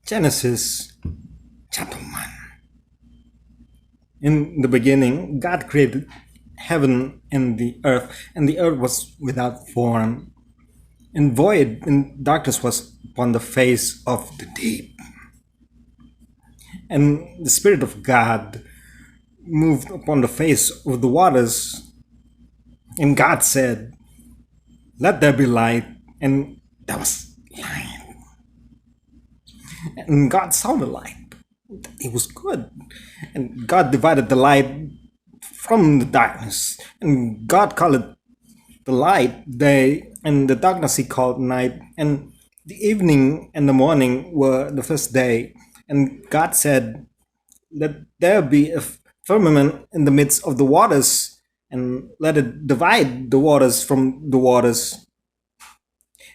Genesis chapter 1. In the beginning, God created heaven and the earth was without form, and void, and darkness was upon the face of the deep. And the Spirit of God moved upon the face of the waters, and God said, "Let there be light," and there was light. And God saw the light. It was good. And God divided the light from the darkness. And God called it the light day, and the darkness he called night. And the evening and the morning were the first day. And God said, "Let there be a firmament in the midst of the waters, and let it divide the waters from the waters."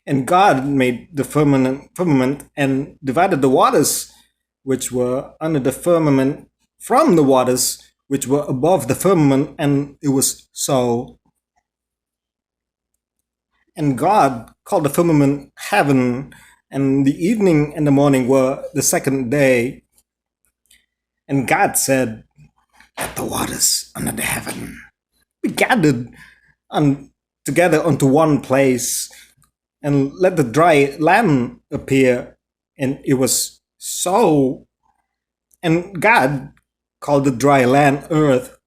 And God made the firmament and divided the waters which were under the firmament from the waters which were above the firmament, and it was so. And God called the firmament heaven, and the evening and the morning were the second day. And God said, "Let the waters under the heaven be gathered together unto one place, and let the dry land appear." And it was so. And God called the dry land earth,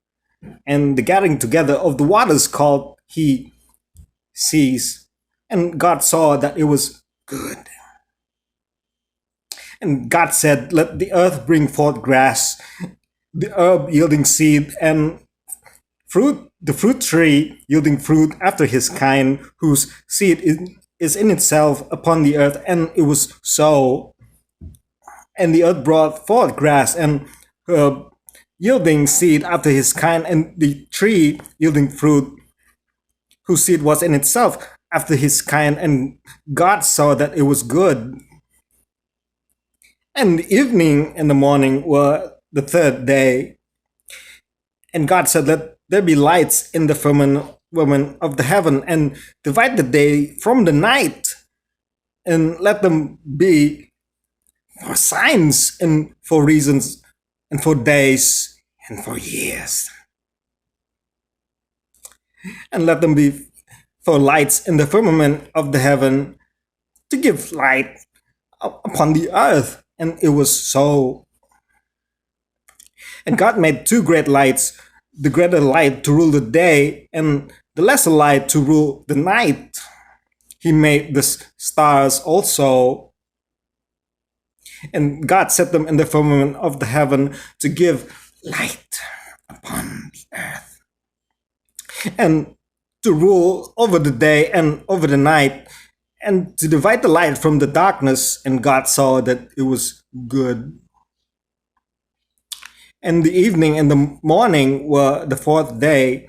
and the gathering together of the waters called he seas. And God saw that it was good. And God said, "Let the earth bring forth grass, the herb yielding seed, and fruit, the fruit tree yielding fruit after his kind, whose seed is in itself upon the earth." And it was so. And the earth brought forth grass and herb yielding seed after his kind, and the tree yielding fruit, whose seed was in itself after his kind. And God saw that it was good. And the evening and the morning were the third day. And God said, "Let there be lights in the firmament of the heaven, and divide the day from the night, and let them be for signs and for reasons and for days and for years. And let them be for lights in the firmament of the heaven, to give light upon the earth." And it was so. And God made two great lights, the greater light to rule the day, and the lesser light to rule the night. He made the stars also. And God set them in the firmament of the heaven to give light upon the earth, and to rule over the day and over the night, and to divide the light from the darkness. And God saw that it was good. And the evening and the morning were the fourth day.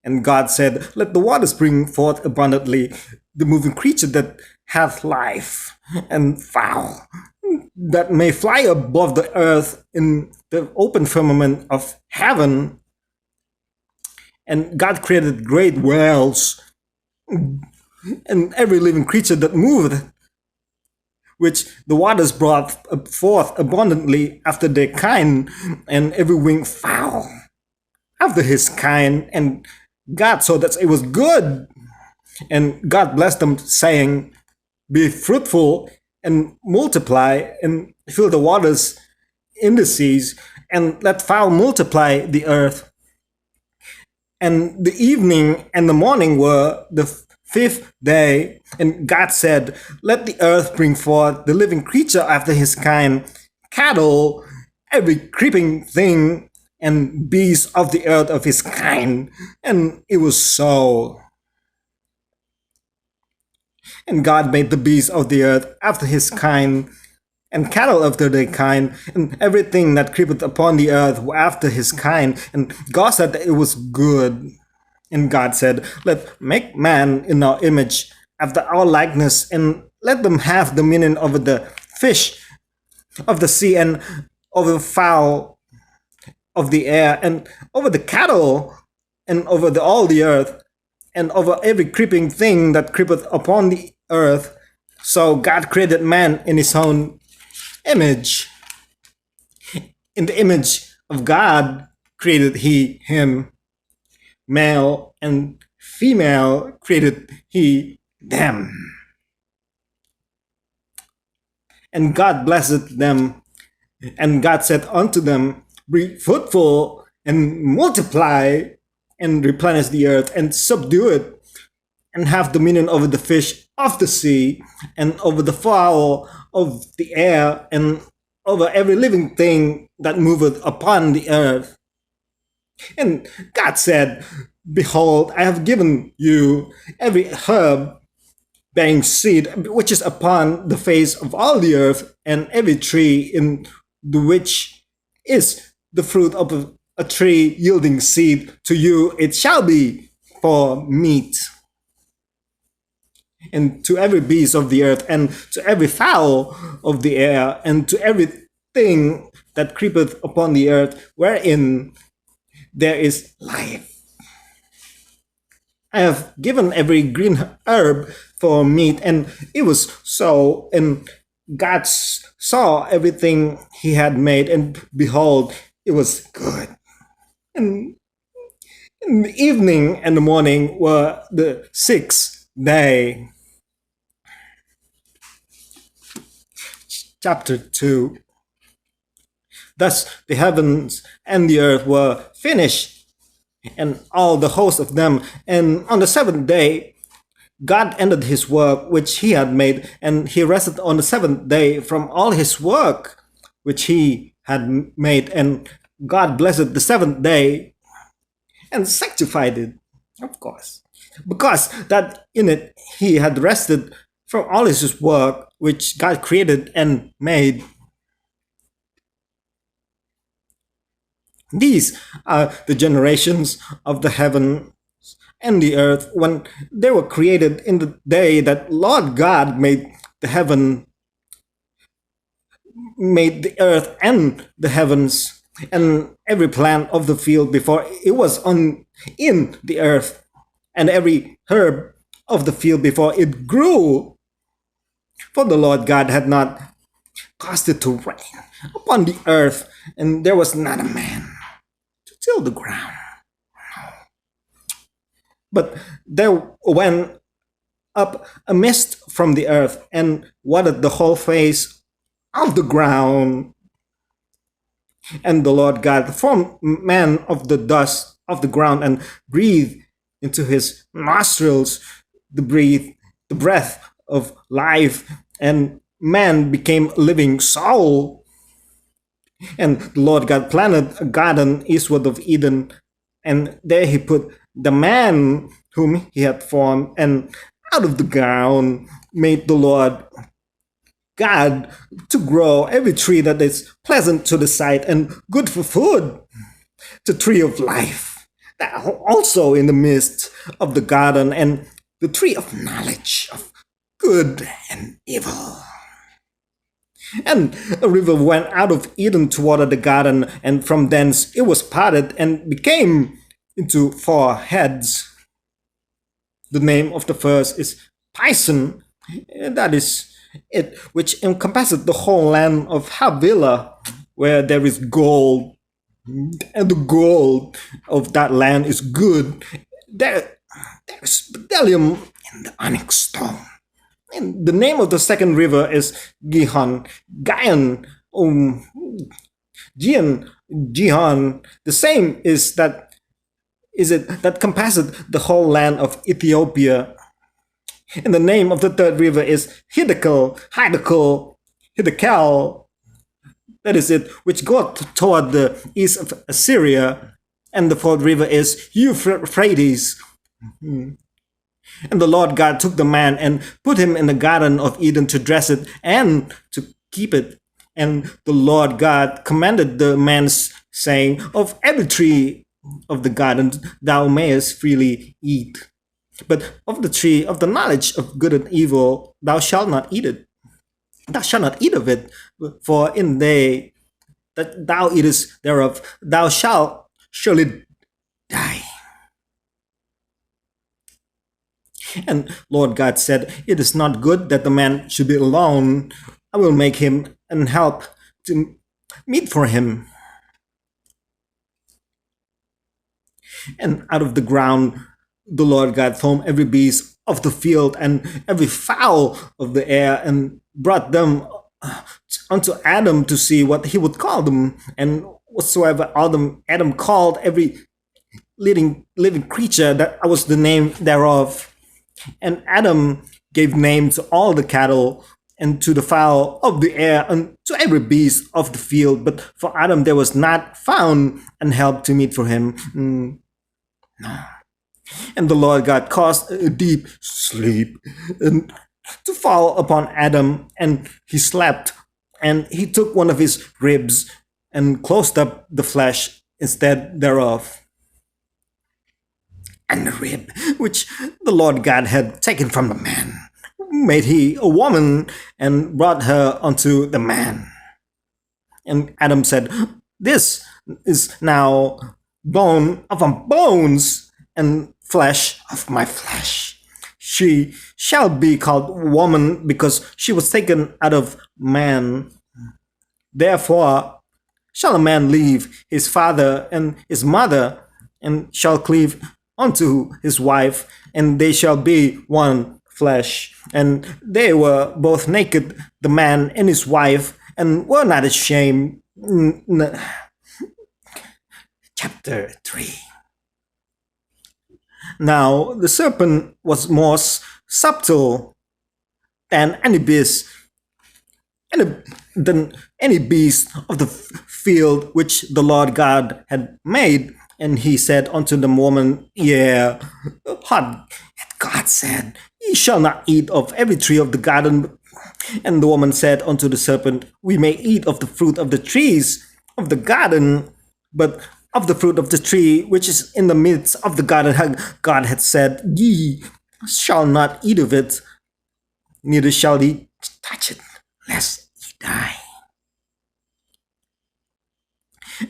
And God said, "Let the waters bring forth abundantly the moving creature that hath life, and fowl that may fly above the earth in the open firmament of heaven." And God created great whales, and every living creature that moved, which the waters brought forth abundantly after their kind, and every winged fowl after his kind. And God saw that it was good. And God blessed them, saying, "Be fruitful and multiply, and fill the waters in the seas, and let fowl multiply the earth." And the evening and the morning were the fifth day. And God said, "Let the earth bring forth the living creature after his kind, cattle, every creeping thing, and beast of the earth of his kind." And it was so. And God made the beasts of the earth after his kind, and cattle after their kind, and everything that creepeth upon the earth after his kind. And God said that it was good. And God said, "Let make man in our image, after our likeness, and let them have dominion over the fish of the sea, and over the fowl of the air, and over the cattle, and over all the earth, and over every creeping thing that creepeth upon the earth." So God created man in his own image. In the image of God created he him. Male and female created he them. And God blessed them. And God said unto them, be fruitful and multiply and replenish the earth and subdue it and have dominion over the fish of the sea and over the fowl of the air and over every living thing that moveth upon the earth. And God said, behold, I have given you every herb bearing seed which is upon the face of all the earth, and every tree in the which is the fruit of a tree yielding seed. To you it shall be for meat. And to every beast of the earth, and to every fowl of the air, and to everything that creepeth upon the earth, wherein there is life. I have given every green herb for meat, and it was so. And God saw everything he had made, and behold, it was good. And in the evening and the morning were the sixth day. Chapter 2. Thus the heavens and the earth were finished, and all the host of them. And on the seventh day, God ended his work which he had made, and he rested on the seventh day from all his work which he had made. And God blessed the seventh day and sanctified it, of course, because that in it he had rested from all his work which God created and made. These are the generations of the heaven and the earth when they were created in the day that Lord God made the heaven, made the earth and the heavens, and every plant of the field before it was in the earth, and every herb of the field before it grew. For the Lord God had not caused it to rain upon the earth, and there was not a man to till the ground. But there went up a mist from the earth and watered the whole face of the ground. And the Lord God formed man of the dust of the ground and breathed into his nostrils the breath of life, and man became a living soul. And the Lord God planted a garden eastward of Eden, and there he put the man whom he had formed, and out of the ground made the Lord God to grow every tree that is pleasant to the sight and good for food, the tree of life, that also in the midst of the garden, and the tree of knowledge of good and evil. And a river went out of Eden to water the garden, and from thence it was parted and became into four heads. The name of the first is Pison, that is it, which encompasseth the whole land of Havilah, where there is gold, and the gold of that land is good. There is bdellium in the onyx stone. And the name of the second river is Gihon. Gihon. The same is that compasseth the whole land of Ethiopia. And the name of the third river is Hiddekel. That is it, which goeth toward the east of Assyria. And the fourth river is Euphrates. And the Lord God took the man and put him in the garden of Eden to dress it and to keep it. And the Lord God commanded the man, saying, of every tree of the garden thou mayest freely eat, but of the tree of the knowledge of good and evil thou shalt not eat it. Thou shalt not eat of it, for in the day that thou eatest thereof thou shalt surely die. And Lord God said, it is not good that the man should be alone. I will make him and help to meet for him. And out of the ground the Lord God formed every beast of the field and every fowl of the air, and brought them unto Adam to see what he would call them. And whatsoever Adam called every living creature, that was the name thereof. And Adam gave name to all the cattle, and to the fowl of the air, and to every beast of the field. But for Adam there was not found an help to meet for him. No. And the Lord God caused a deep sleep to fall upon Adam, and he slept. And he took one of his ribs and closed up the flesh instead thereof. And the rib which the Lord God had taken from the man made he a woman, and brought her unto the man. And Adam said, This is now bone of my bones, and flesh of my flesh. She shall be called woman, because she was taken out of man. Therefore shall a man leave his father and his mother, and shall cleave unto his wife, and they shall be one flesh. And they were both naked, the man and his wife, and were not ashamed. Chapter 3. Now the serpent was more subtle than any beast, than any beast of the field which the Lord God had made. And he said unto the woman, Yea, what God said, Ye shall not eat of every tree of the garden. And the woman said unto the serpent, We may eat of the fruit of the trees of the garden, but of the fruit of the tree which is in the midst of the garden, God had said, Ye shall not eat of it, neither shall ye touch it, lest ye die.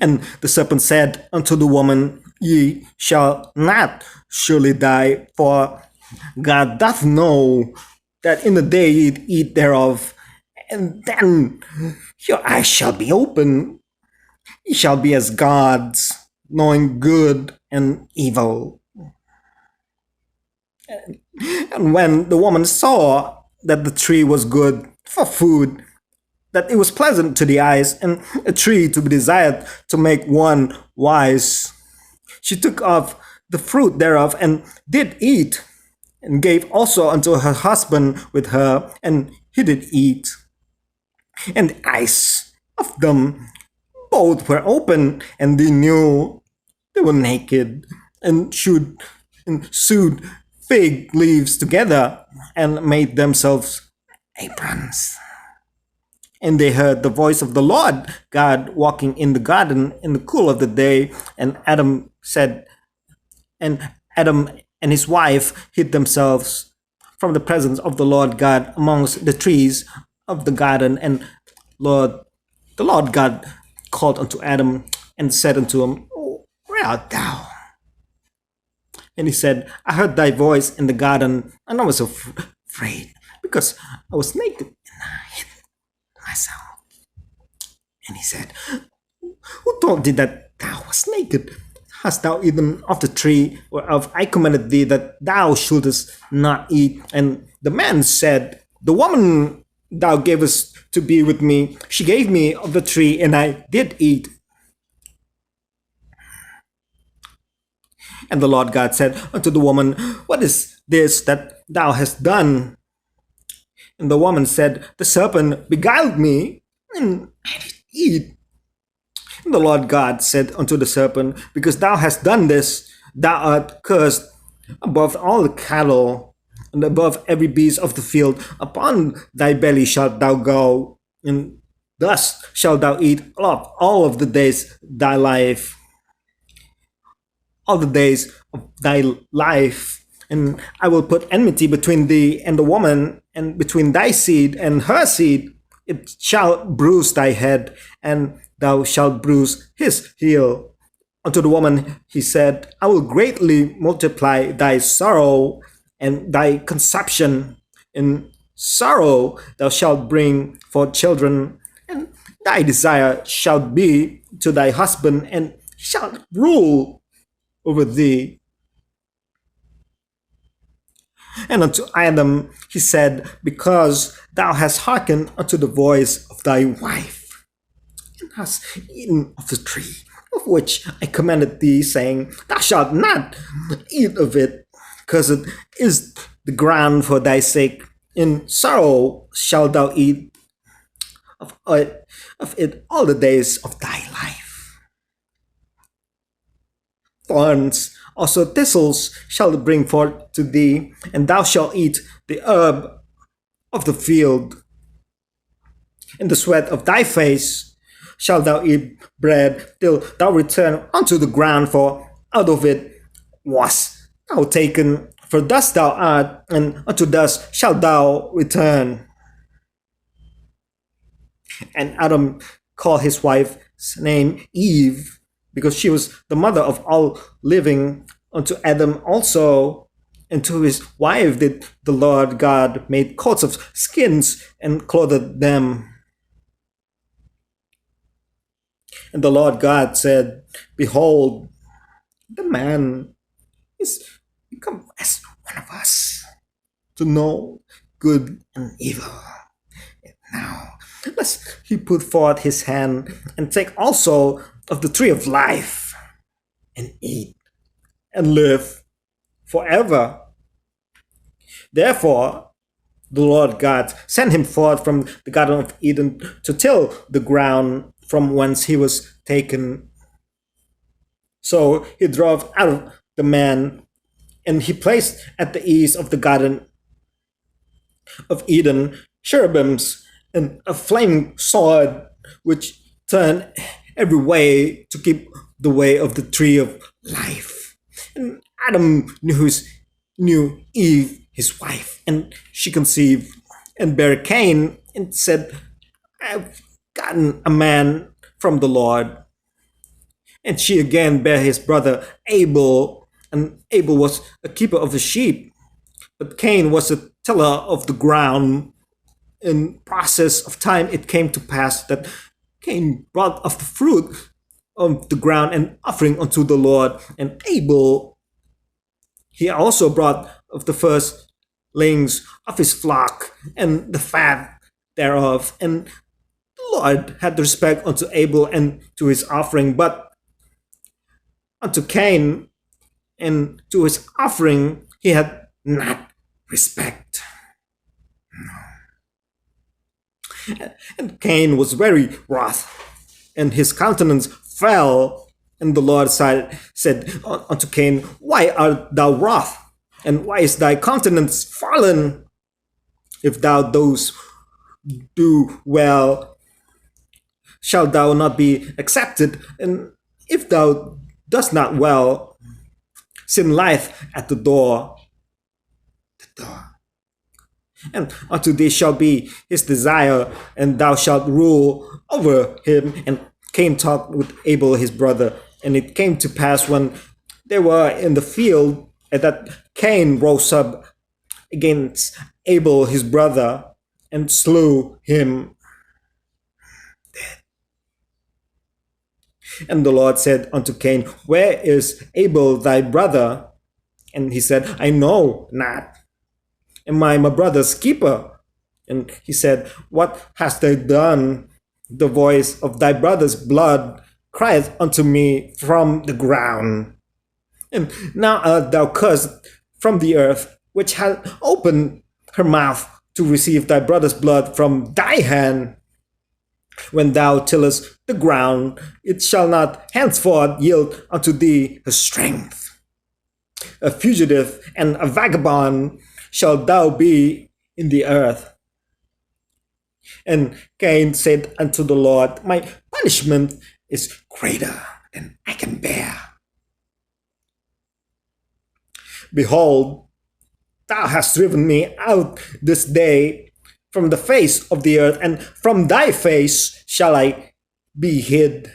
And the serpent said unto the woman, Ye shall not surely die, for God doth know that in the day ye eat thereof, and then your eyes shall be open. Ye shall be as gods, knowing good and evil. And when the woman saw that the tree was good for food, that it was pleasant to the eyes, and a tree to be desired to make one wise, she took of the fruit thereof, and did eat, and gave also unto her husband with her, and he did eat. And the eyes of them both were open, and they knew they were naked, and sewed fig leaves together, and made themselves aprons. And they heard the voice of the Lord God walking in the garden in the cool of the day. And Adam and his wife hid themselves from the presence of the Lord God amongst the trees of the garden. And the Lord God called unto Adam and said unto him, Where art thou? And he said, I heard thy voice in the garden, and I was afraid, because I was naked and I hid myself. And he said, Who told thee that thou wast naked? Hast thou eaten of the tree whereof I commanded thee that thou shouldest not eat? And the man said, The woman thou gavest to be with me, she gave me of the tree, and I did eat. And the Lord God said unto the woman, What is this that thou hast done? And the woman said, The serpent beguiled me, and I did eat. And the Lord God said unto the serpent, Because thou hast done this, thou art cursed above all the cattle, and above every beast of the field. Upon thy belly shalt thou go, and thus shalt thou eat all of the days of thy life. All the days of thy life. And I will put enmity between thee and the woman, and between thy seed and her seed. It shall bruise thy head, and thou shalt bruise his heel. Unto the woman he said, I will greatly multiply thy sorrow and thy conception, and sorrow thou shalt bring forth children, and thy desire shall be to thy husband, and he shall rule over thee. And unto Adam he said, because thou hast hearkened unto the voice of thy wife, and hast eaten of the tree of which I commanded thee, saying, thou shalt not eat of it, cursed is the ground for thy sake. In sorrow shalt thou eat of it all the days of thy life. Thorns, also thistles, shall it bring forth to thee, and thou shalt eat the herb of the field. In the sweat of thy face shalt thou eat bread, till thou return unto the ground, for out of it wast thou taken. For dust thou art, and unto dust shalt thou return. And Adam called his wife's name Eve, because she was the mother of all living. Unto Adam also, and to his wife did the Lord God make coats of skins, and clothed them. And the Lord God said, behold, the man is become as one of us, to know good and evil. And now, lest he put forth his hand, and take also of the tree of life, and eat, and live forever. Therefore, the Lord God sent him forth from the Garden of Eden to till the ground from whence he was taken. So he drove out the man, and he placed at the east of the Garden of Eden cherubims and a flaming sword, which turned every way to keep the way of the tree of life. And Adam knew Eve, his wife, and she conceived and bare Cain, and said, I've gotten a man from the Lord. And she again bare his brother Abel, and Abel was a keeper of the sheep, but Cain was a tiller of the ground. In process of time it came to pass that Cain brought of the fruit of the ground an offering unto the Lord, and Abel he also brought of the firstlings of his flock and the fat thereof. And the Lord had respect unto Abel and to his offering, but unto Cain and to his offering he had not respect. And Cain was very wroth, and his countenance fell. And the Lord said unto Cain, why art thou wroth? And why is thy countenance fallen? If thou dost do well, shalt thou not be accepted? And if thou dost not well, sin lieth at the door. And unto thee shall be his desire, and thou shalt rule over him. And Cain talked with Abel his brother. And it came to pass when they were in the field that Cain rose up against Abel his brother, and slew him dead. And the Lord said unto Cain, where is Abel thy brother? And he said, I know not. Am I my brother's keeper? And he said, what hast thou done? The voice of thy brother's blood crieth unto me from the ground. And now art thou cursed from the earth, which hath opened her mouth to receive thy brother's blood from thy hand. When thou tillest the ground, it shall not henceforth yield unto thee her strength. A fugitive and a vagabond shalt thou be in the earth. And Cain said unto the Lord, my punishment is greater than I can bear. Behold, thou hast driven me out this day from the face of the earth, and from thy face shall I be hid,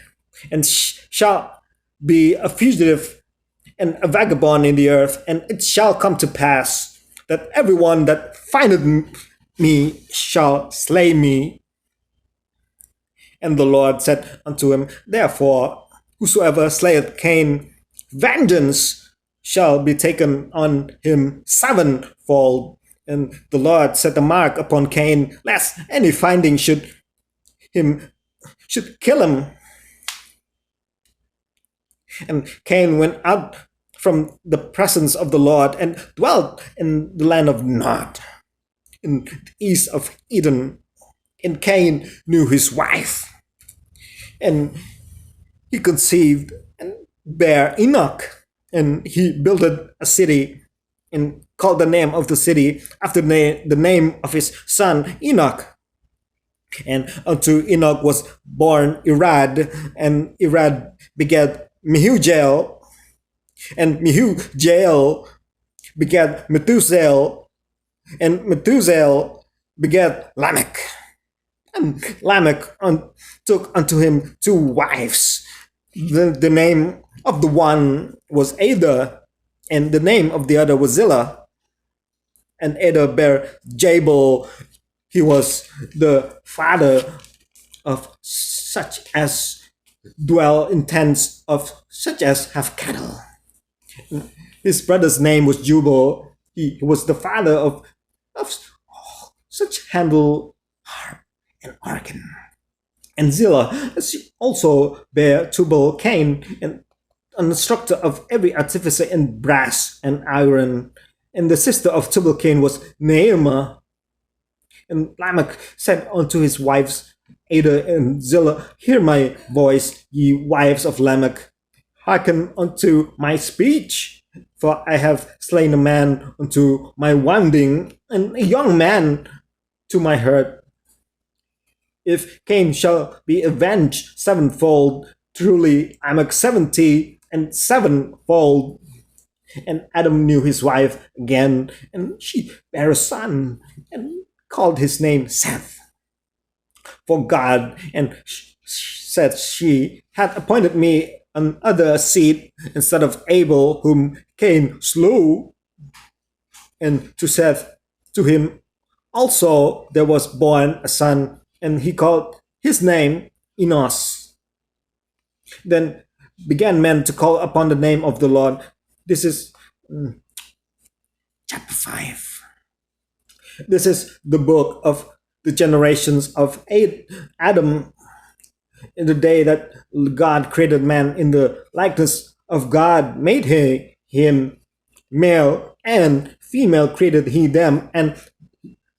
and shall be a fugitive and a vagabond in the earth. And it shall come to pass that everyone that findeth me shall slay me. And the Lord said unto him, Therefore, whosoever slayeth Cain, vengeance shall be taken on him sevenfold. And the Lord set a mark upon Cain, lest any finding should kill him. And Cain went out from the presence of the Lord and dwelt in the land of Nod, in the east of Eden. And Cain knew his wife, and he conceived and bare Enoch, and he built a city and called the name of the city after the name of his son Enoch. And unto Enoch was born Irad, and Irad begat Mehujael, and Mehujael begat Methusael, and Methusael begat Lamech. And Lamech took unto him two wives. The name of the one was Ada, and the name of the other was Zillah. And Ada bare Jabal. He was the father of such as dwell in tents, of such as have cattle. His brother's name was Jubal. He was the father of such handle harp and organ. And Zillah also bare Tubal Cain, and an instructor of every artificer in brass and iron. And the sister of Tubal Cain was Naamah. And Lamech said unto his wives Ada and Zillah, Hear my voice, ye wives of Lamech. Hearken unto my speech, for I have slain a man unto my wounding, and a young man to my hurt. If Cain shall be avenged sevenfold, truly Lamech 70 and sevenfold. And Adam knew his wife again, and she bare a son, and called his name Seth. For God, and said she, had appointed me another seed instead of Abel, whom Cain slew. And to Seth, to him also there was born a son, and he called his name Enos. Then began men to call upon the name of the Lord. This is chapter 5. This is the book of the generations of Adam. In the day that God created man in the likeness of God, made he him, male and female created he them, and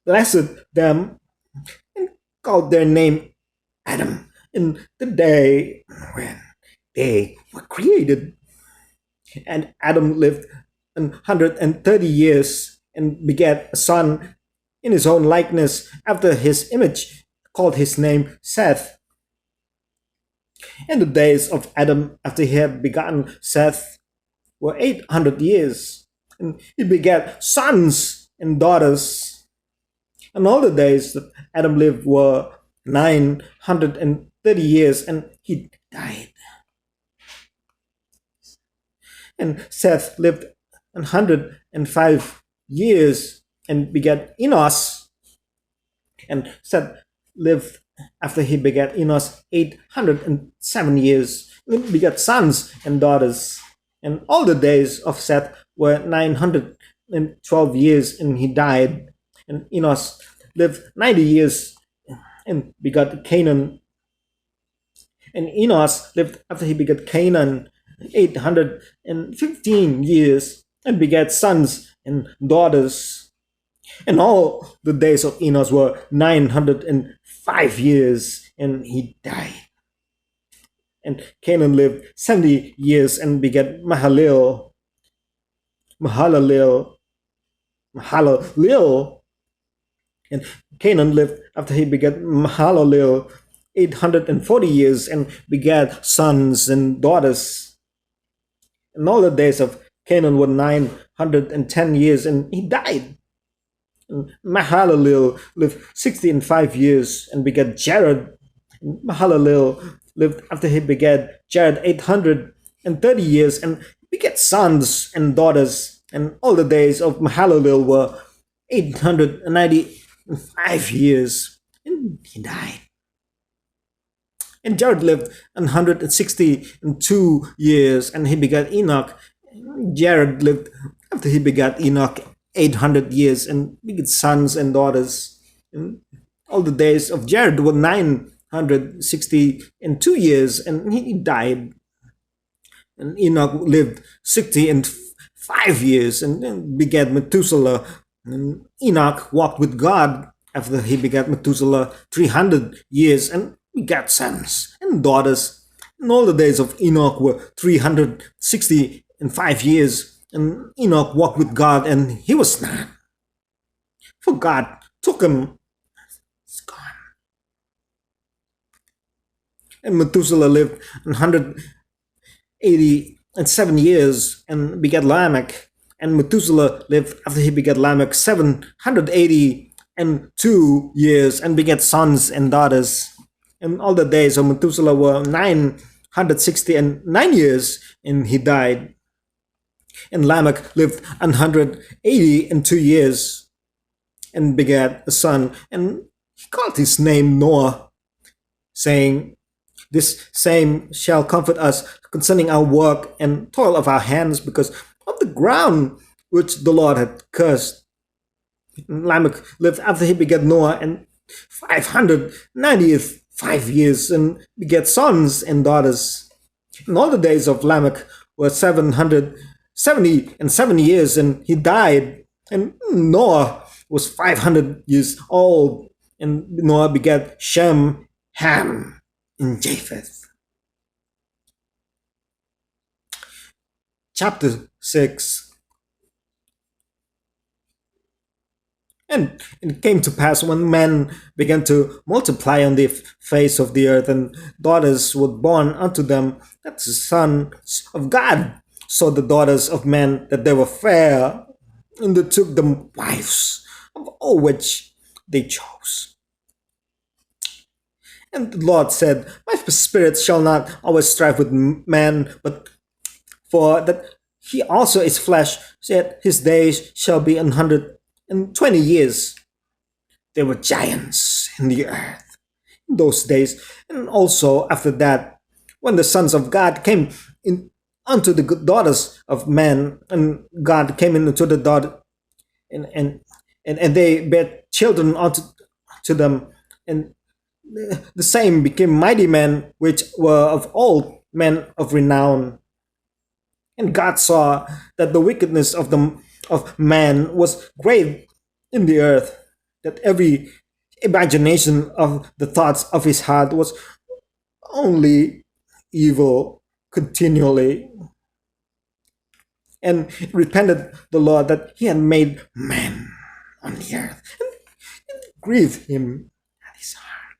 blessed them, and called their name Adam in the day when they were created. And Adam lived 130 years and begat a son in his own likeness after his image, called his name Seth. And the days of Adam after he had begotten Seth were 800 years, and he begat sons and daughters. And all the days that Adam lived were 930 years, and he died. And Seth lived 105 years and begat Enos. And Seth lived after he begat Enos 807 years, and begat sons and daughters. And all the days of Seth were 912 years, and he died. And Enos lived 90 years and begat Canaan. And Enos lived after he begat Canaan 815 years and begat sons and daughters. And all the days of Enos were 905 years, and he died. And Canaan lived 70 years and begat Mahalalel. And Canaan lived after he begat Mahalalel 840 years and begat sons and daughters. And all the days of Canaan were 910 years, and he died. And Mahalalel lived 65 years and begat Jared. And Mahalalel lived after he begat Jared 830 years and begat sons and daughters. And all the days of Mahalalel were 890 5 years, and he died. And Jared lived 162 years, and he begat Enoch. Jared lived, after he begat Enoch, 800 years, and begat sons and daughters. And all the days of Jared were 962 years, and he died. And Enoch lived 65 years and begat Methuselah. And Enoch walked with God after he begat Methuselah 300 years and begat sons and daughters. And all the days of Enoch were 365 years. And Enoch walked with God, and he was not. For God took him. He's gone. And Methuselah lived 187 years and begat Lamech. And Methuselah lived, after he begat Lamech, 782 years and begat sons and daughters. And all the days of Methuselah were 969 years, and he died. And Lamech lived 182 years and begat a son, and he called his name Noah, saying, "This same shall comfort us concerning our work and toil of our hands, because of the ground which the Lord had cursed." And Lamech lived, after he begat Noah, and 595 years and begat sons and daughters. And all the days of Lamech were 777 years, and he died. And Noah was 500 years old, and Noah begat Shem, Ham, and Japheth. Chapter 6. And it came to pass, when men began to multiply on the face of the earth, and daughters were born unto them, that the sons of God saw the daughters of men that they were fair, and they took them wives of all which they chose. And the Lord said, "My spirit shall not always strive with man, but for that he also is flesh, yet his days shall be 120 years." There were giants in the earth in those days, and also after that, when the sons of God came in unto the daughters of men, and God came into the daughter, and they bare children unto them, and the same became mighty men, which were of old, men of renown. And God saw that the wickedness of man was great in the earth, that every imagination of the thoughts of his heart was only evil continually. And it repented the Lord that he had made man on the earth, and it grieved him at his heart.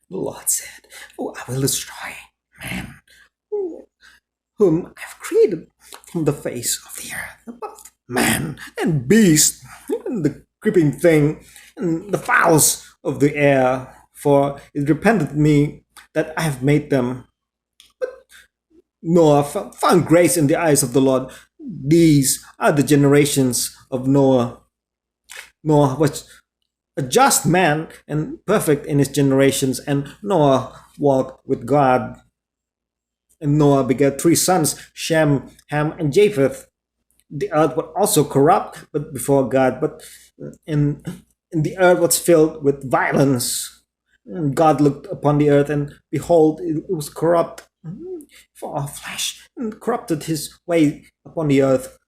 The Lord said, "Oh, I will destroy man, whom I have created from the face of the earth, above man and beast, and the creeping thing, and the fowls of the air, for it repented me that I have made them." But Noah found grace in the eyes of the Lord. These are the generations of Noah. Noah was a just man and perfect in his generations, and Noah walked with God. And Noah begat 3 sons, Shem, Ham, and Japheth. The earth was also corrupt, but before God, and the earth was filled with violence. And God looked upon the earth, and behold, it was corrupt, for all flesh, and corrupted his way upon the earth.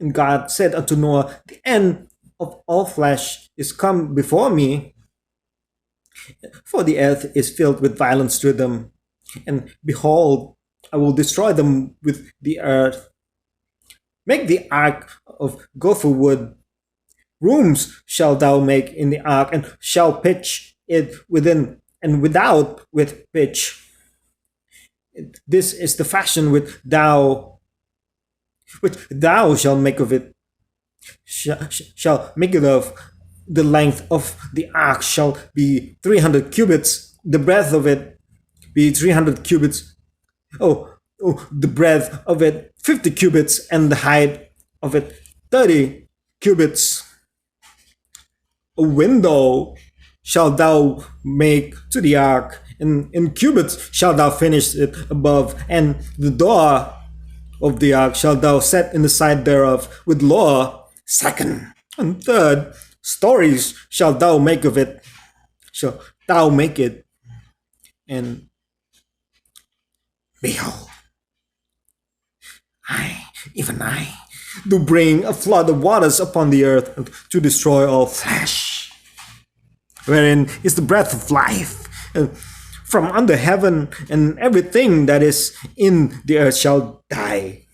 And God said unto Noah, "The end of all flesh is come before me, for the earth is filled with violence to them. And behold, I will destroy them with the earth. Make the ark of gopher wood. Rooms shall thou make in the ark, and shall pitch it within and without with pitch. This is the fashion which thou shalt make of it. Shall make it of. The length of the ark shall be 300 cubits, the breadth of it be 300 cubits. The breadth of it 50 cubits, and the height of it 30 cubits. A window shalt thou make to the ark, and in cubits shalt thou finish it above, and the door of the ark shalt thou set in the side thereof with law. Second and third stories shalt thou make of it, shalt thou make it. And behold, even I, do bring a flood of waters upon the earth to destroy all flesh, wherein is the breath of life. From under heaven, and everything that is in the earth shall die.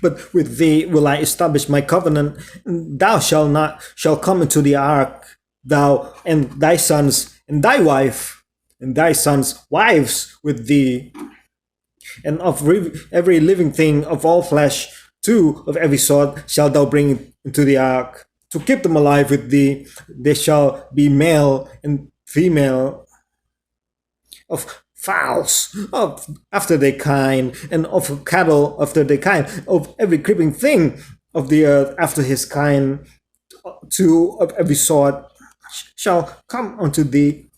But with thee will I establish my covenant. Thou shalt come into the ark, thou and thy sons and thy wife and thy sons' wives with thee. And of every living thing of all flesh, 2 of every sort shalt thou bring into the ark, to keep them alive with thee. They shall be male and female, of fowls after their kind, and of cattle after their kind, of every creeping thing of the earth after his kind. 2 of every sort shall come unto thee,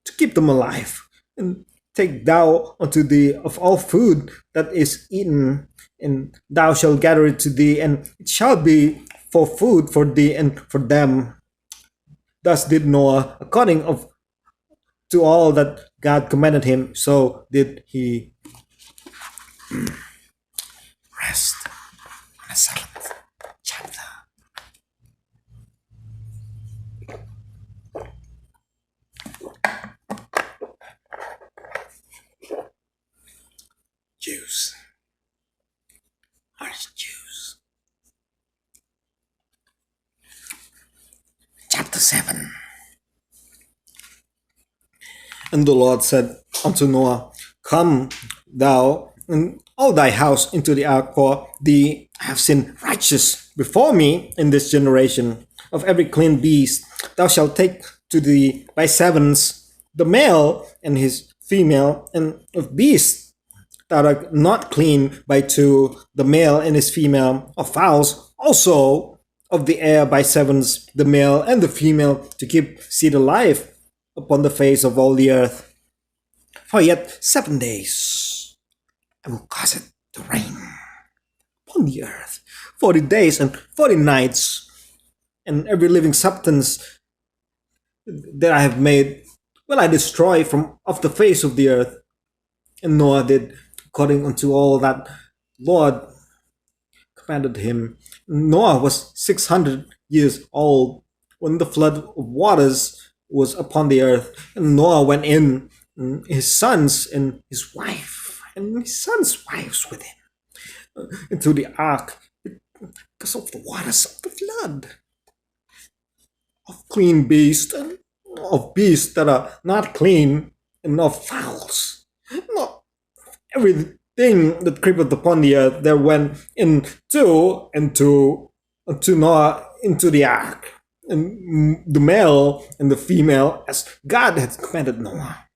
to keep them alive. And take thou unto thee of all food that is eaten, and thou shalt gather it to thee, and it shall be for food for thee and for them. Thus did Noah, according to all that God commanded him, so did he. Rest on the 7th chapter. Juice. Orange juice. Chapter 7. And the Lord said unto Noah, Come thou and all thy house into the ark, for thee have sinned righteous before me in this generation. Of every clean beast thou shalt take to thee by 7s, the male and his female, and of beasts that are not clean by 2, the male and his female, of fowls also of the air by 7s, the male and the female, to keep seed alive upon the face of all the earth. For yet 7 days I will cause it to rain upon the earth, 40 days and 40 nights, and every living substance that I have made will I destroy from off the face of the earth. And Noah did according unto all that Lord commanded him. Noah was 600 years old when the flood of waters was upon the earth, and Noah went in, his sons and his wife, and his sons' wives with him, into the ark, because of the waters of the flood, of clean beasts and of beasts that are not clean, and of fowls. Not everything that creepeth upon the earth, there went into Noah into the ark, and the male and the female, as God had commanded Noah.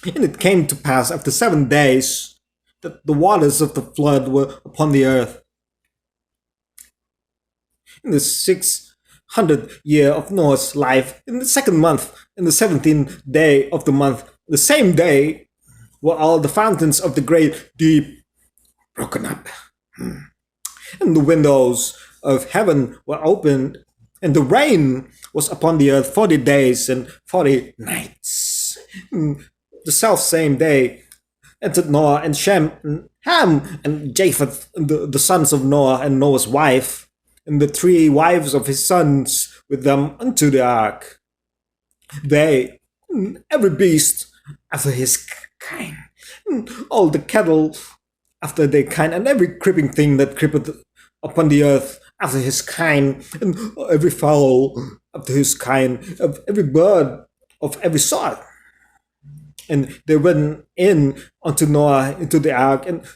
And it came to pass after 7 days that the waters of the flood were upon the earth. In the 600th year of Noah's life, in the 2nd month, in the 17th day of the month, the same day were all the fountains of the great deep broken up, and the windows of heaven were opened, and the rain was upon the earth 40 days and 40 nights. The self-same day entered Noah and Shem and Ham and Japheth, the sons of Noah, and Noah's wife, and the 3 wives of his sons with them unto the ark. They, every beast after his kind, all the cattle after their kind, and every creeping thing that creepeth upon the earth after his kind, and every fowl after his kind, of every bird of every sort. And they went in unto Noah into the ark, and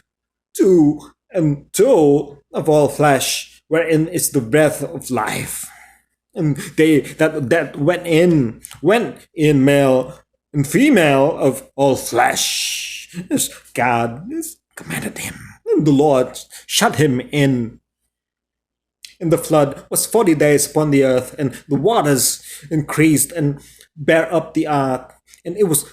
two of all flesh, wherein is the breath of life. And they that went in male and female of all flesh, as God commanded him. And And the Lord shut him in. And the flood was 40 days upon the earth, and the waters increased and bare up the ark, and it was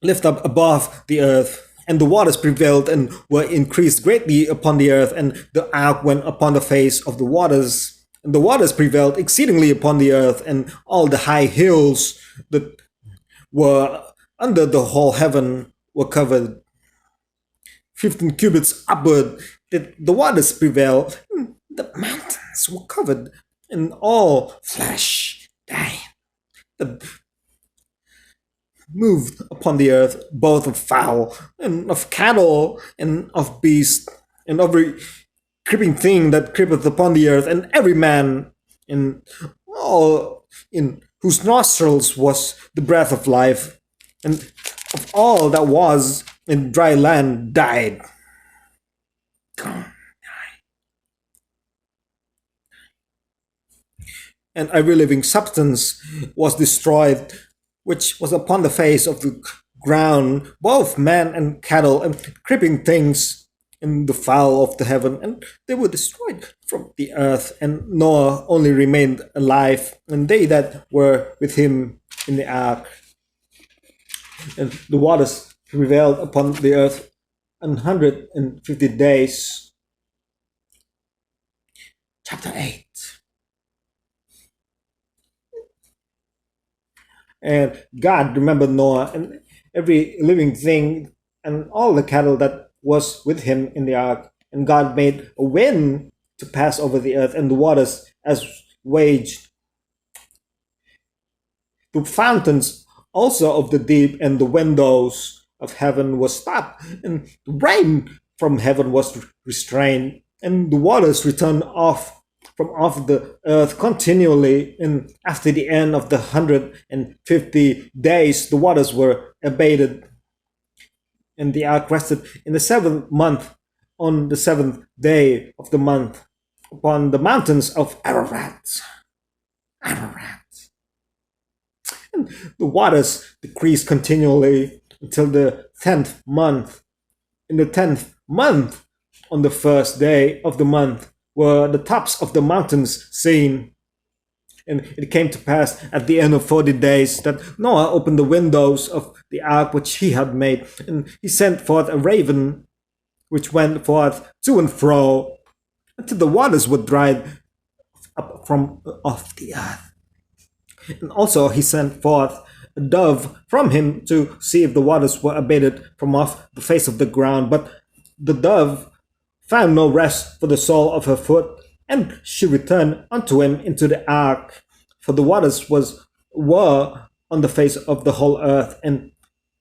lifted up above the earth. And the waters prevailed and were increased greatly upon the earth, and the ark went upon the face of the waters. And the waters prevailed exceedingly upon the earth, and all the high hills that were under the whole heaven were covered. 15 cubits upward did the waters prevail, and the mountains were covered, and all flesh died that moved upon the earth, both of fowl and of cattle and of beast, and every creeping thing that creepeth upon the earth, and every man in all in whose nostrils was the breath of life, and of all that was in dry land died. And every living substance was destroyed, which was upon the face of the ground, both man and cattle, and creeping things in the fowl of the heaven, and they were destroyed from the earth. And Noah only remained alive, and they that were with him in the ark. And the waters prevailed upon the earth 150 days. Chapter 8. And God remembered Noah and every living thing and all the cattle that was with him in the ark. And God made a wind to pass over the earth, and the waters as waged. The fountains also of the deep and the windows of heaven was stopped, and the rain from heaven was restrained, and the waters returned off from off the earth continually. And after the end of the 150 days, the waters were abated. And the ark rested in the 7th month, on the 7th day of the month, upon the mountains of Ararat. And the waters decreased continually until the 10th month. In the 10th month, on the 1st day of the month, were the tops of the mountains seen. And it came to pass at the end of 40 days that Noah opened the windows of the ark which he had made, and he sent forth a raven, which went forth to and fro until the waters were dried up from off the earth. And also he sent forth a dove from him to see if the waters were abated from off the face of the ground. But the dove found no rest for the sole of her foot, and she returned unto him into the ark, for the waters were on the face of the whole earth. And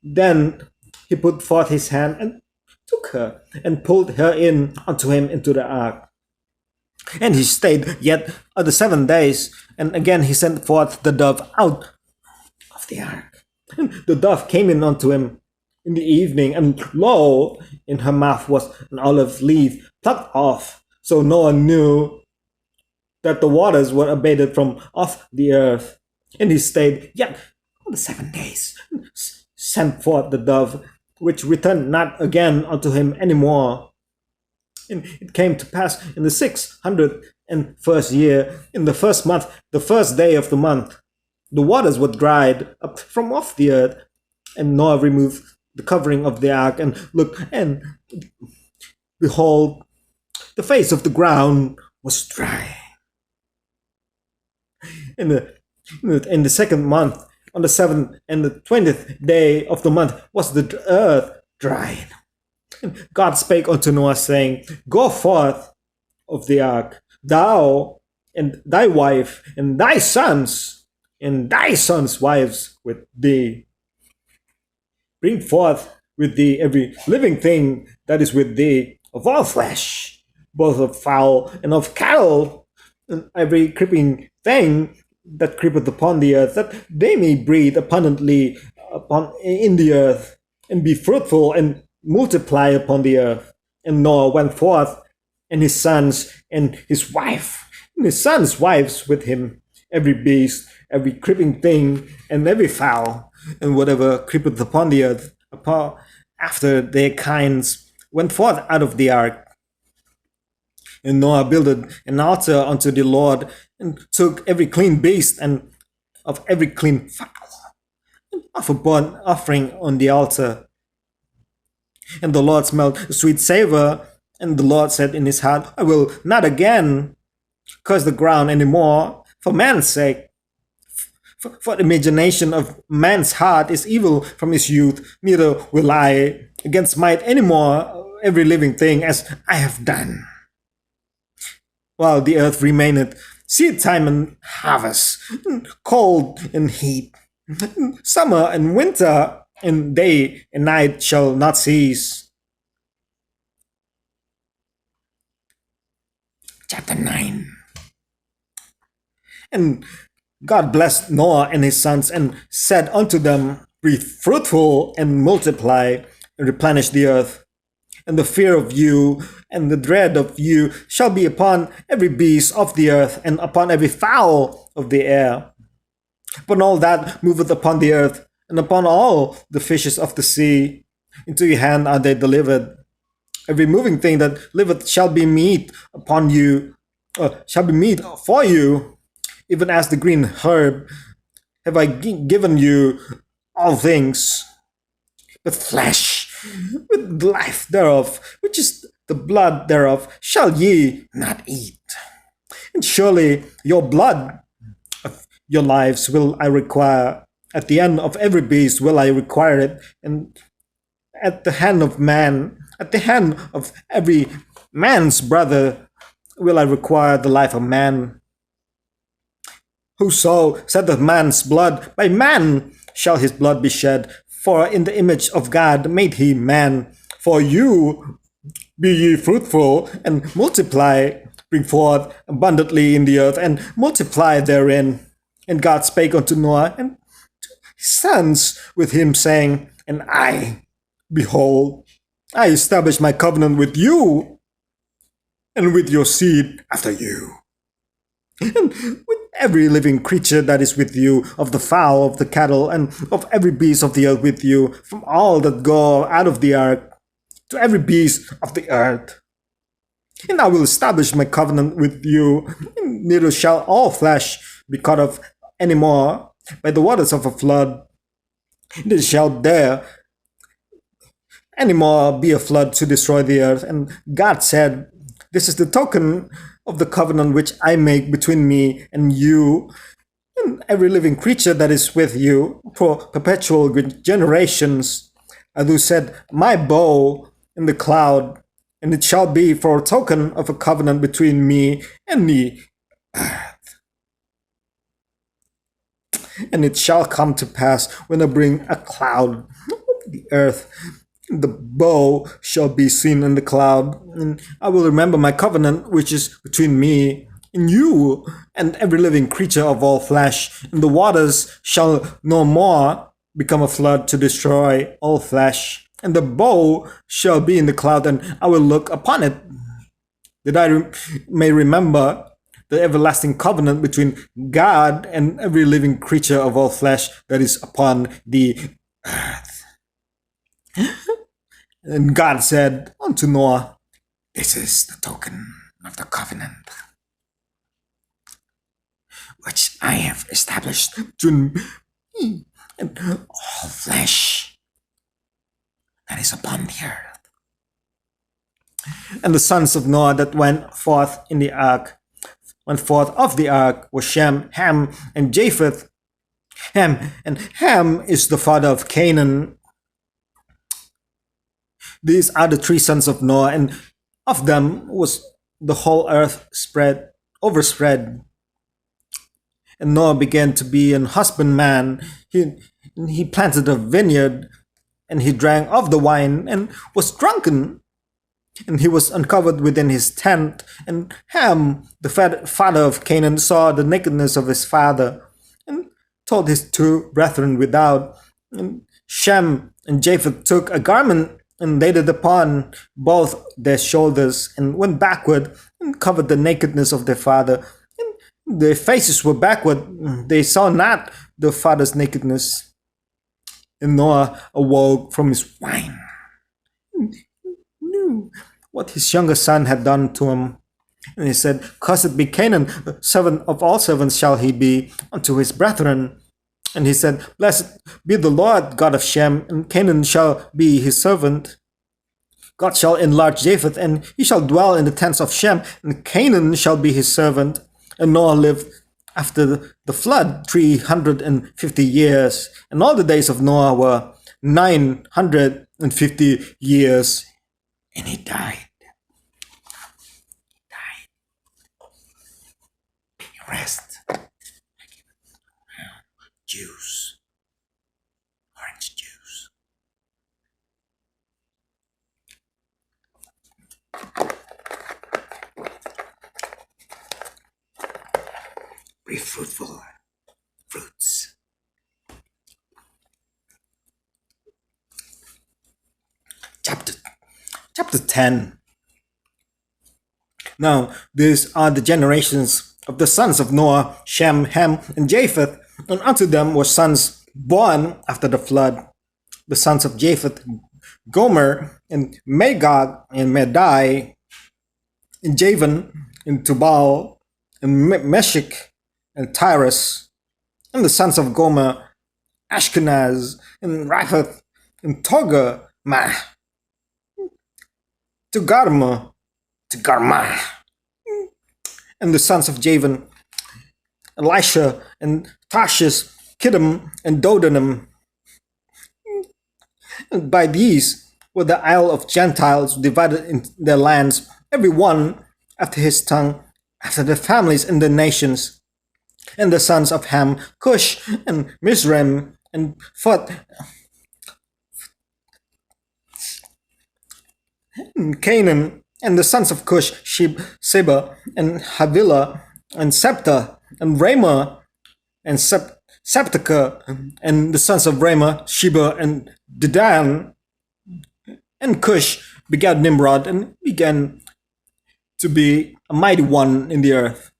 then he put forth his hand and took her, and pulled her in unto him into the ark. And he stayed yet other 7 days, and again he sent forth the dove out of the ark. And the dove came in unto him in the evening, and lo, in her mouth was an olive leaf plucked off. So Noah knew that the waters were abated from off the earth. And he stayed yet on the 7 days, and sent forth the dove, which returned not again unto him any more. And it came to pass in the 601st year, in the 1st month, the 1st day of the month, the waters were dried up from off the earth. And Noah removed the covering of the ark, and looked, and behold, the face of the ground was dry. In the 2nd month, on the 7th and the 20th day of the month, was the earth dried. And God spake unto Noah, saying, Go forth of the ark, thou and thy wife, and thy sons wives with thee. Bring forth with thee every living thing that is with thee, of all flesh, both of fowl and of cattle, and every creeping thing that creepeth upon the earth, that they may breathe abundantly in the earth, and be fruitful and multiply upon the earth. And Noah went forth, and his sons and his wife, and his sons' wives with him, every beast, every creeping thing, and every fowl, and whatever creepeth upon the earth, after their kinds, went forth out of the ark. And Noah builded an altar unto the Lord, and took every clean beast and of every clean fowl, and offered burnt offering on the altar. And the Lord smelled a sweet savor, and the Lord said in his heart, I will not again curse the ground any more for man's sake. For the imagination of man's heart is evil from his youth, neither will I again smite any more every living thing as I have done. While the earth remaineth, seed time and harvest, cold and heat, summer and winter, and day and night shall not cease. Chapter 9. And God blessed Noah and his sons, and said unto them, Be fruitful and multiply, and replenish the earth. And the fear of you and the dread of you shall be upon every beast of the earth, and upon every fowl of the air, upon all that moveth upon the earth, and upon all the fishes of the sea. Into your hand are they delivered. Every moving thing that liveth shall be meat upon you, shall be meat for you, even as the green herb have I given you all things. But flesh, with life thereof, which is the blood thereof, shall ye not eat. And surely your blood of your lives will I require. At the end of every beast will I require it, and at the hand of man, at the hand of every man's brother will I require the life of man. Whoso sheddeth man's blood, by man shall his blood be shed. For in the image of God made he man. For you be ye fruitful, and multiply, bring forth abundantly in the earth, and multiply therein. And God spake unto Noah and to his sons with him, saying, And I, behold, I establish my covenant with you, and with your seed after you, and with every living creature that is with you, of the fowl, of the cattle, and of every beast of the earth with you, from all that go out of the ark, to every beast of the earth. And I will establish my covenant with you, and neither shall all flesh be cut off any more by the waters of a flood. Neither shall there any more be a flood to destroy the earth. And God said, This is the token of the covenant which I make between me and you, and every living creature that is with you, for perpetual generations. I do set my bow in the cloud, and it shall be for a token of a covenant between me and the earth. And it shall come to pass, when I bring a cloud over the earth, the bow shall be seen in the cloud, and I will remember my covenant which is between me and you and every living creature of all flesh. And the waters shall no more become a flood to destroy all flesh. And the bow shall be in the cloud, and I will look upon it, that I may remember the everlasting covenant between God and every living creature of all flesh that is upon the earth. And God said unto Noah, This is the token of the covenant which I have established between me and all flesh that is upon the earth. And the sons of Noah that went forth of the ark were Shem, Ham, and Japheth. Ham is the father of Canaan. These are the three sons of Noah, and of them was the whole earth overspread. And Noah began to be an husbandman. He planted a vineyard, and he drank of the wine, and was drunken. And he was uncovered within his tent. And Ham, the father of Canaan, saw the nakedness of his father, and told his two brethren without. And Shem and Japheth took a garment and laid it upon both their shoulders, and went backward, and covered the nakedness of their father. And their faces were backward, they saw not their father's nakedness. And Noah awoke from his wine, and knew what his younger son had done to him. And he said, "Cursed be Canaan, servant of all servants shall he be unto his brethren." And he said, "Blessed be the Lord God of Shem, and Canaan shall be his servant. God shall enlarge Japheth, and he shall dwell in the tents of Shem, and Canaan shall be his servant." And Noah lived after the flood 350 years, and all the days of Noah were 950 years, and he died. Rest. Juice. Orange juice. Be fruitful. Fruits. Chapter 10. Now, these are the generations of the sons of Noah, Shem, Ham, and Japheth, and unto them were sons born after the flood. The sons of Japheth, Gomer, and Magog, and Madai, and Javan, and Tubal, and Meshech, and Tyrus. And the sons of Gomer, Ashkenaz, and Riphath, and Togarmah, Togarmah. And the sons of Javan, Elisha, and Tarshish, Kittim, and Dodanim. And by these were the isle of Gentiles divided into their lands, every one after his tongue, after their families and their nations. And the sons of Ham, Cush, and Mizraim, and Phut, and Canaan. And the sons of Cush, Sheba, and Havilah, and Septa, and Ramah, and Septica. And the sons of Ramah, Sheba, and Dedan. And Cush begat Nimrod, and began to be a mighty one in the earth.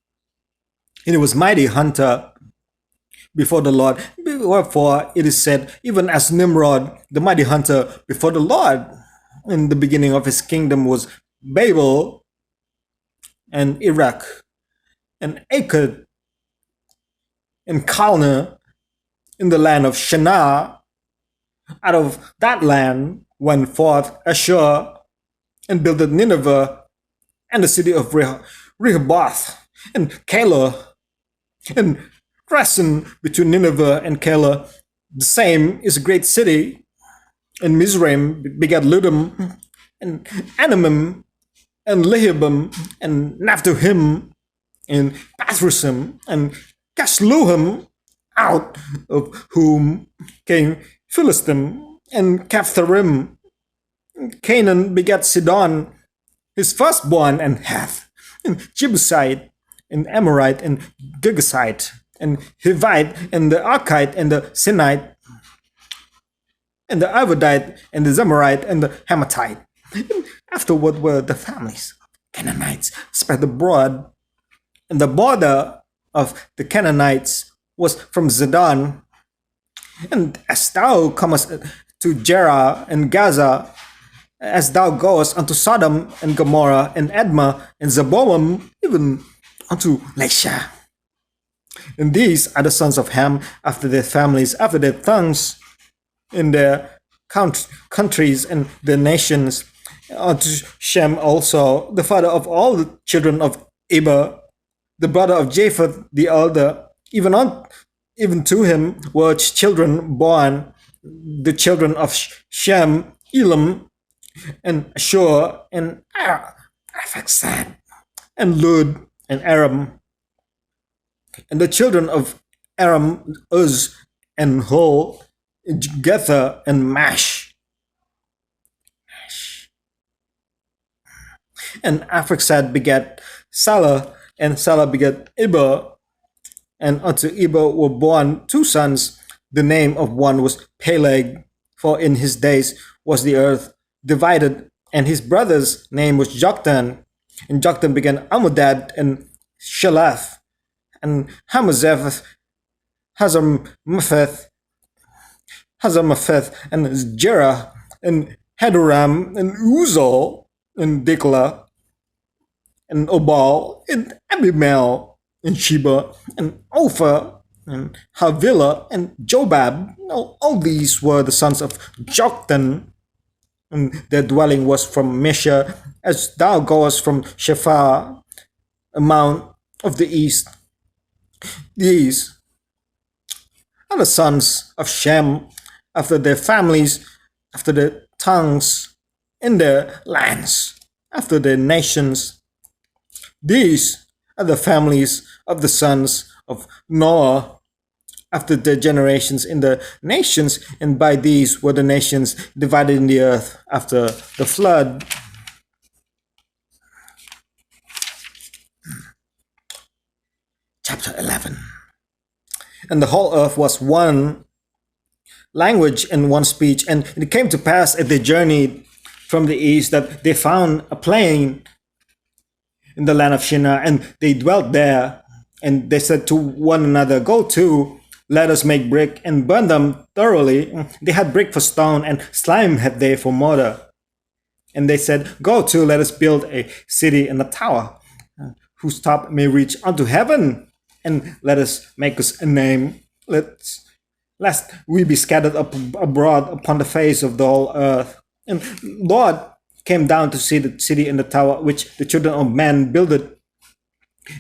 And he was mighty hunter before the Lord. Wherefore it is said, even as Nimrod, the mighty hunter before the Lord. In the beginning of his kingdom was Babel, and Iraq, and Akkad, and Calneh, in the land of Shinar. Out of that land went forth Ashur, and builded Nineveh, and the city of Rehoboth, and Calah, and Resen between Nineveh and Calah. The same is a great city. And Mizraim begat Ludum, and Anamim, and Lehabim, and Naphtuhim, and Pathrusim, and Casluhim, out of whom came Philistim, and Caphtharim. Canaan begat Sidon, his firstborn, and Heth, and Jebusite, and Amorite, and Girgasite, and Hivite, and the Archite, and the Sinite, and the Arvadite, and the Zemarite, and the Hamathite. And afterward were the families of Canaanites spread abroad. And the border of the Canaanites was from Zidon. And as thou comest to Jerah and Gaza, as thou goest unto Sodom and Gomorrah and Admah and Zeboam, even unto Lasha. And these are the sons of Ham after their families, after their tongues, in their countries and their nations. Unto Shem also, the father of all the children of Eber, the brother of Japheth the elder, even to him were children born, the children of Shem, Elam, and Ashur, and Arphaxad, and Lud, and Aram. And the children of Aram, Uz, and Hul, Gether, and Mash. And Arphaxad begat Salah, and Salah begat Eber. And unto Eber were born two sons. The name of one was Peleg, for in his days was the earth divided. And his brother's name was Joktan. And Joktan began Amodad, and Sheleph, and Hamazeph, Hazarmpheth, and Jerah, and Hadoram, and Uzal, and Dikla, and Obal, and Abimael, and Sheba, and Opha, and Havilah, and Jobab. All these were the sons of Joktan, and their dwelling was from Mesha, as thou goest from Shephar, a mount of the east. These are the sons of Shem, after their families, after their tongues, in their lands, after their nations. These are the families of the sons of Noah, after their generations in the nations, and by these were the nations divided in the earth after the flood. Chapter 11. And the whole earth was one language and one speech. And it came to pass as they journeyed from the east that they found a plain in the land of Shinar, and they dwelt there. And they said to one another, Go to, let us make brick and burn them thoroughly. They had brick for stone, and slime had they for mortar. And they said, Go to, let us build a city and a tower, whose top may reach unto heaven. And let us make us a name, lest we be scattered abroad upon the face of the whole earth. And Lord came down to see the city and the tower which the children of man builded.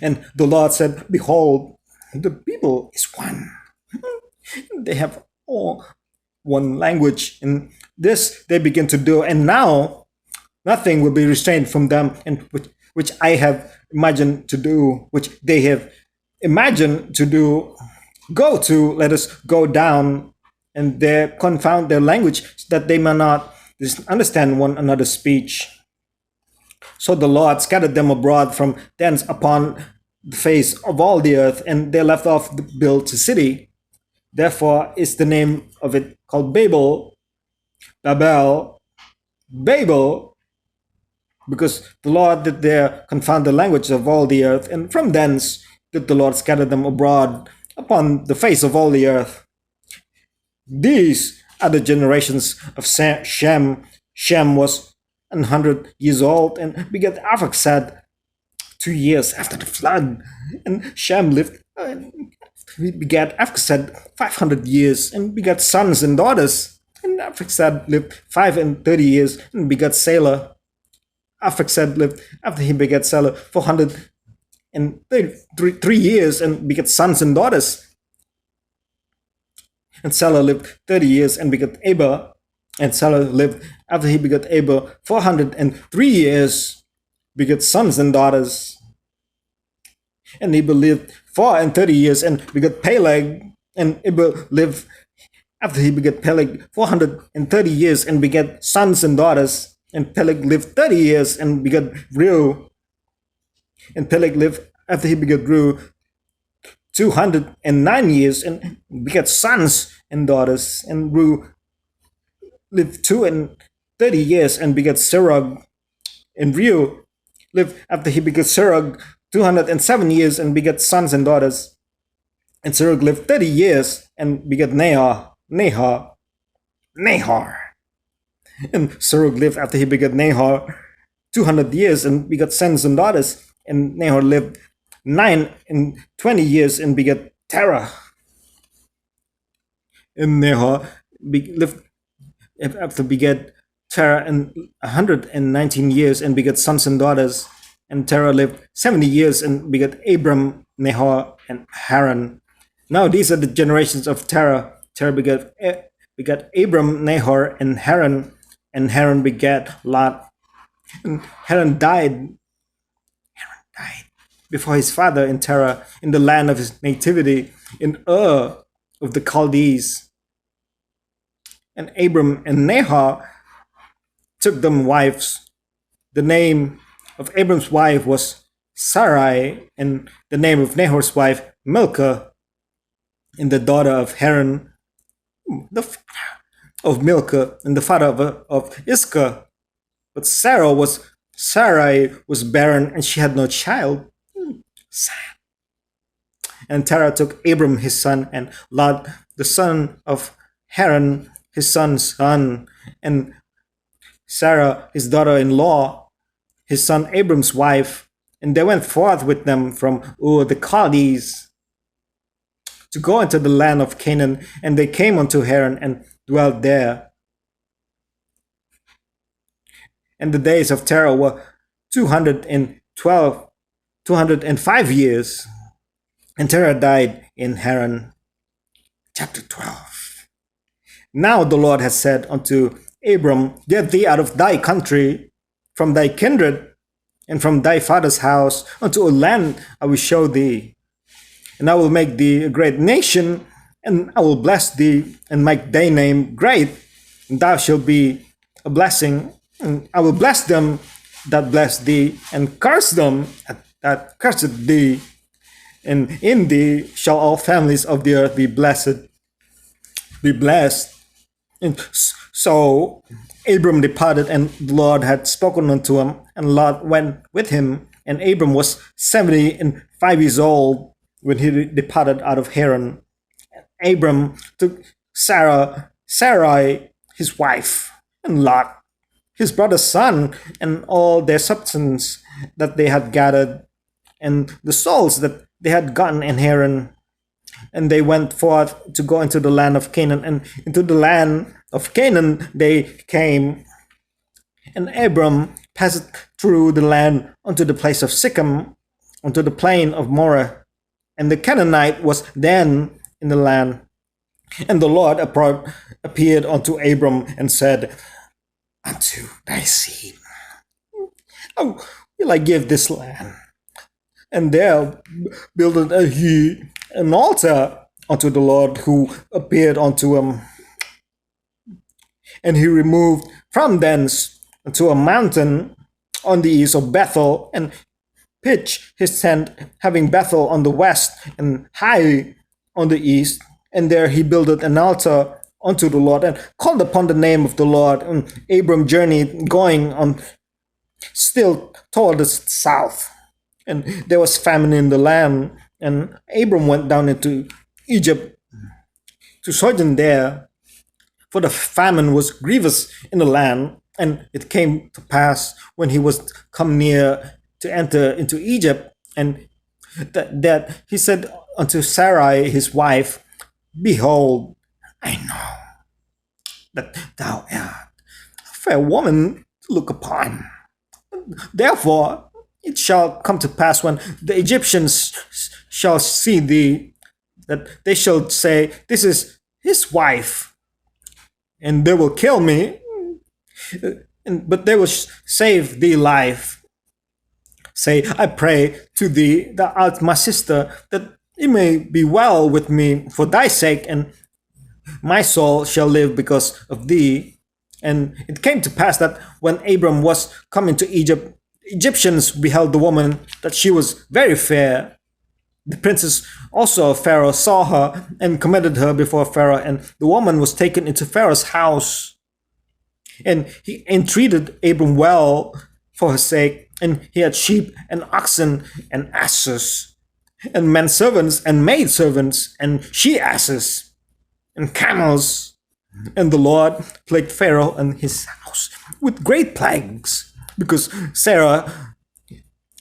And the Lord said, Behold, the people is one. They have all one language. And this they begin to do. And now nothing will be restrained from them, and which I have imagined to do, which they have imagined to do. Go to, let us go down, and they confound their language, so that they may not understand one another's speech. So the Lord scattered them abroad from thence upon the face of all the earth, and they left off to build a city. Therefore is the name of it called Babel, Babel, because the Lord did there confound the language of all the earth, and from thence did the Lord scatter them abroad upon the face of all the earth. These are the generations of Shem. Shem was 100 years old and begat Arphaxad 2 years after the flood. And Shem lived, he begat Arphaxad 500 years and begat sons and daughters. And Arphaxad lived 35 years and begat Salah. Arphaxad lived, after he begat Salah, 433 years and begat sons and daughters. And Salah lived 30 years and begat Eber. And Salah lived, after he begat Eber, 403 years, begat sons and daughters. And Eber lived 430 years and begat Peleg. And Eber lived, after he begat Peleg, 430 years and begat sons and daughters. And Peleg lived 30 years and begat Reu. And Peleg lived, after he begat Reu, 209 years and begat sons and daughters. And Reu lived 230 years and begat Serug. And Reu lived, after he begat Serug, 207 years and begat sons and daughters. And Serug lived 30 years and begat Nahor. And Serug lived, after he begat Nahor, 200 years and begat sons and daughters. And Nahor lived 20 years and begat Terah. And Nahor lived, after begat Terah, 119 years and begat sons and daughters. And Terah lived 70 years and begat Abram, Nahor, and Haran. Now these are the generations of Terah. Terah begat Abram, Nahor, and Haran begat Lot. And Haran died before his father in Terah, in the land of his nativity, in Ur of the Chaldees. And Abram and Nahor took them wives. The name of Abram's wife was Sarai, and the name of Nahor's wife Milcah, and the daughter of Haran, the father of Milcah, and the father of Iscah. But Sarai was barren, and she had no child. Sad. And Terah took Abram his son, and Lot the son of Haran his son's son, and Sarah his daughter-in-law, his son Abram's wife, and they went forth with them from Ur the Chaldees to go into the land of Canaan, and they came unto Haran and dwelt there. And the days of Terah were 205 years, and Terah died in Haran. Chapter 12. Now the Lord has said unto Abram, Get thee out of thy country, from thy kindred, and from thy father's house, unto a land I will show thee. And I will make thee a great nation, and I will bless thee, and make thy name great, and thou shalt be a blessing. And I will bless them that bless thee, and curse them that curseth thee. And in thee shall all families of the earth be blessed. And so Abram departed, and the Lord had spoken unto him, and Lot went with him. And Abram was 75 years old when he departed out of Haran. Abram took Sarai his wife, and Lot his brother's son, and all their substance that they had gathered, and the souls that they had gotten in Haran. And they went forth to go into the land of Canaan, and into the land of Canaan they came. And Abram passed through the land unto the place of Sichem, unto the plain of Moreh. And the Canaanite was then in the land. And the Lord appeared unto Abram and said, Unto thy seed will I give this land. And there builded he an altar unto the Lord who appeared unto him. And he removed from thence unto a mountain on the east of Bethel, and pitched his tent, having Bethel on the west and Hai on the east. And there he builded an altar unto the Lord, and called upon the name of the Lord. And Abram journeyed, going on still toward the south. And there was famine in the land, and Abram went down into Egypt to sojourn there, for the famine was grievous in the land. And it came to pass, when he was come near to enter into Egypt, and that he said unto Sarai his wife, Behold, I know that thou art a fair woman to look upon. Therefore it shall come to pass, when the Egyptians shall see thee, that they shall say, This is his wife, and they will kill me, but they will save thee life. Say, I pray to thee, thou art my sister, that it may be well with me for thy sake, and my soul shall live because of thee. And it came to pass that when Abram was come into Egypt, Egyptians beheld the woman, that she was very fair. The princess also of Pharaoh saw her, and commended her before Pharaoh, and the woman was taken into Pharaoh's house. And he entreated Abram well for her sake, and he had sheep and oxen and asses, and menservants and maidservants, and she-asses, and camels. And the Lord plagued Pharaoh and his house with great plagues, because Sarah,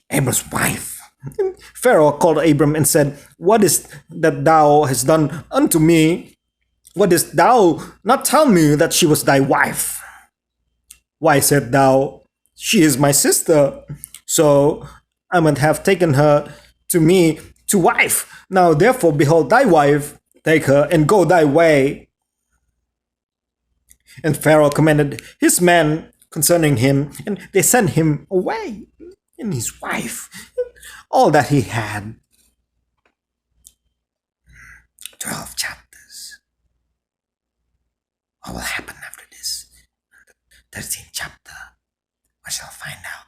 Abram's wife. And Pharaoh called Abram and said, What is that thou hast done unto me? What didst thou not tell me that she was thy wife? Why said thou, She is my sister? So I might have taken her to me to wife. Now therefore, behold thy wife, take her, and go thy way. And Pharaoh commanded his men concerning him, and they sent him away, and his wife, all that he had. 12 chapters. What will happen after this? The 13th chapter, we shall find out.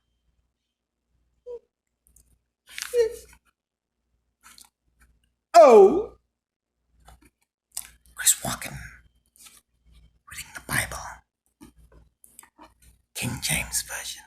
Oh! Chris Walken, reading the Bible, King James Version.